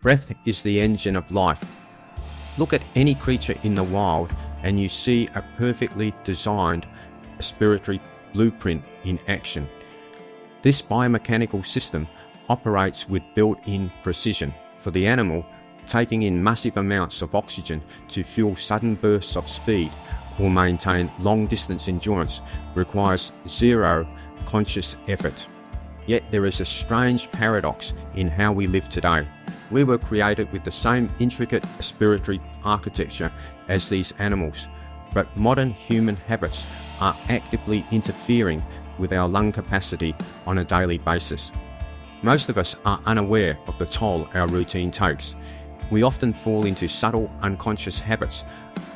Breath is the engine of life. Look at any creature in the wild and you see a perfectly designed respiratory blueprint in action. This biomechanical system operates with built-in precision. For the animal, taking in massive amounts of oxygen to fuel sudden bursts of speed or maintain long-distance endurance requires zero conscious effort. Yet there is a strange paradox in how we live today. We were created with the same intricate respiratory architecture as these animals, but modern human habits are actively interfering with our lung capacity on a daily basis. Most of us are unaware of the toll our routine takes. We often fall into subtle unconscious habits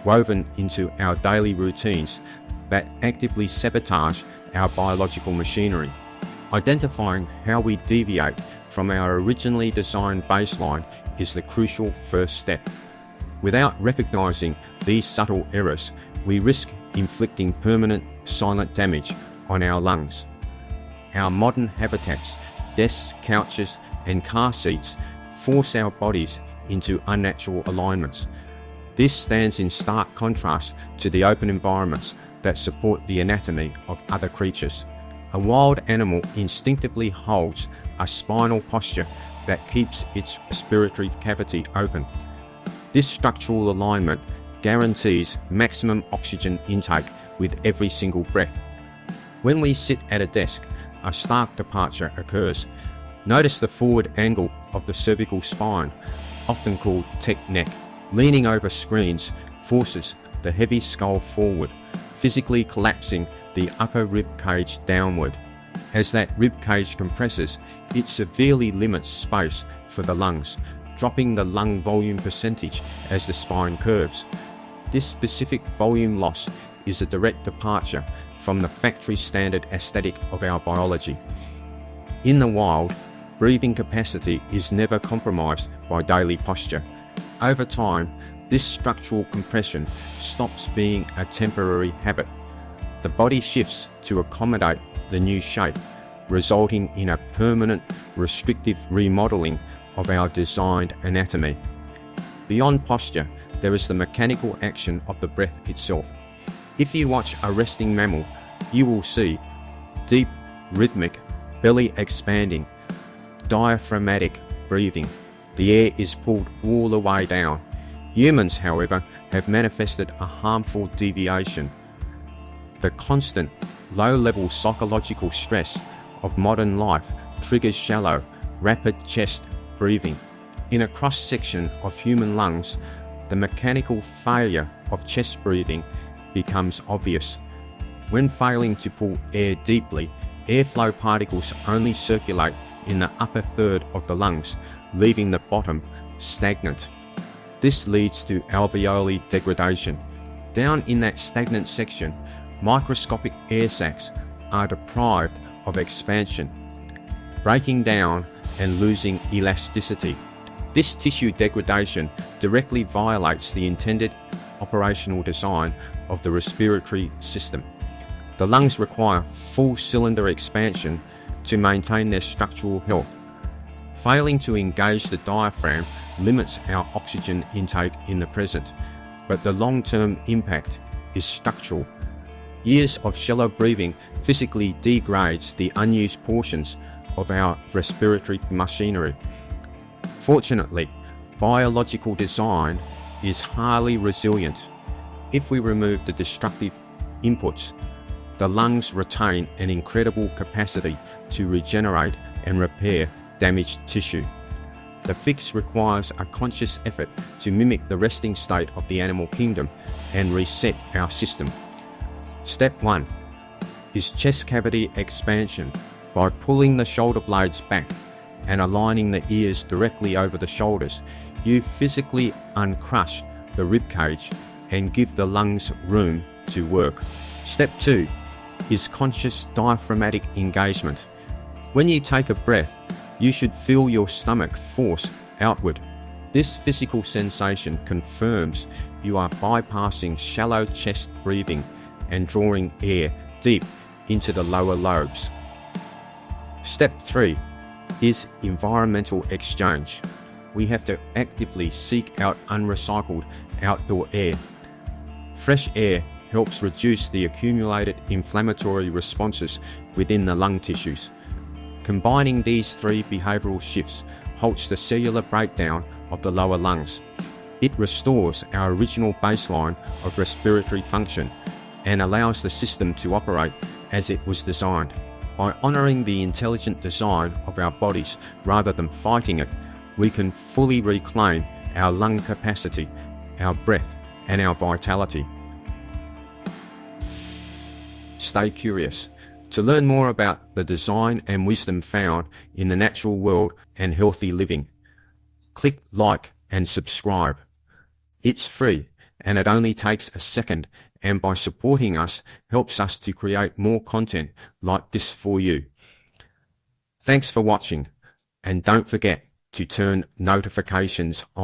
woven into our daily routines that actively sabotage our biological machinery. Identifying how we deviate from our originally designed baseline is the crucial first step. Without recognizing these subtle errors, we risk inflicting permanent silent damage on our lungs. Our modern habitats, desks, couches, and car seats force our bodies into unnatural alignments. This stands in stark contrast to the open environments that support the anatomy of other creatures. A wild animal instinctively holds a spinal posture that keeps its respiratory cavity open. This structural alignment guarantees maximum oxygen intake with every single breath. When we sit at a desk, a stark departure occurs. Notice the forward angle of the cervical spine, often called tech neck. Leaning over screens forces the heavy skull forward, physically collapsing the upper rib cage downward. As that rib cage compresses, it severely limits space for the lungs, dropping the lung volume percentage as the spine curves. This specific volume loss is a direct departure from the factory standard aesthetic of our biology. In the wild, breathing capacity is never compromised by daily posture. Over time, this structural compression stops being a temporary habit. The body shifts to accommodate the new shape, resulting in a permanent, restrictive remodeling of our designed anatomy. Beyond posture, there is the mechanical action of the breath itself. If you watch a resting mammal, you will see deep, rhythmic, belly expanding, diaphragmatic breathing. The air is pulled all the way down. Humans, however, have manifested a harmful deviation. The constant, low-level psychological stress of modern life triggers shallow, rapid chest breathing. In a cross-section of human lungs, the mechanical failure of chest breathing becomes obvious. When failing to pull air deeply, airflow particles only circulate in the upper third of the lungs, leaving the bottom stagnant. This leads to alveoli degradation. Down in that stagnant section, microscopic air sacs are deprived of expansion, breaking down and losing elasticity. This tissue degradation directly violates the intended operational design of the respiratory system. The lungs require full cylinder expansion to maintain their structural health. Failing to engage the diaphragm limits our oxygen intake in the present, but the long-term impact is structural. Years of shallow breathing physically degrades the unused portions of our respiratory machinery. Fortunately, biological design is highly resilient. If we remove the destructive inputs, the lungs retain an incredible capacity to regenerate and repair damaged tissue. The fix requires a conscious effort to mimic the resting state of the animal kingdom and reset our system. Step 1 is chest cavity expansion. By pulling the shoulder blades back and aligning the ears directly over the shoulders, you physically uncrush the rib cage and give the lungs room to work. Step 2 is conscious diaphragmatic engagement. When you take a breath, you should feel your stomach force outward. This physical sensation confirms you are bypassing shallow chest breathing and drawing air deep into the lower lobes. Step 3 is environmental exchange. we have to actively seek out unrecycled outdoor air. Fresh air helps reduce the accumulated inflammatory responses within the lung tissues. Combining these three behavioural shifts halts the cellular breakdown of the lower lungs. It restores our original baseline of respiratory function and allows the system to operate as it was designed. By honouring the intelligent design of our bodies rather than fighting it, we can fully reclaim our lung capacity, our breath, and our vitality. Stay curious. To learn more about the design and wisdom found in the natural world and healthy living, click like and subscribe. It's free and it only takes a second, and by supporting us helps us to create more content like this for you. Thanks for watching, and don't forget to turn notifications on.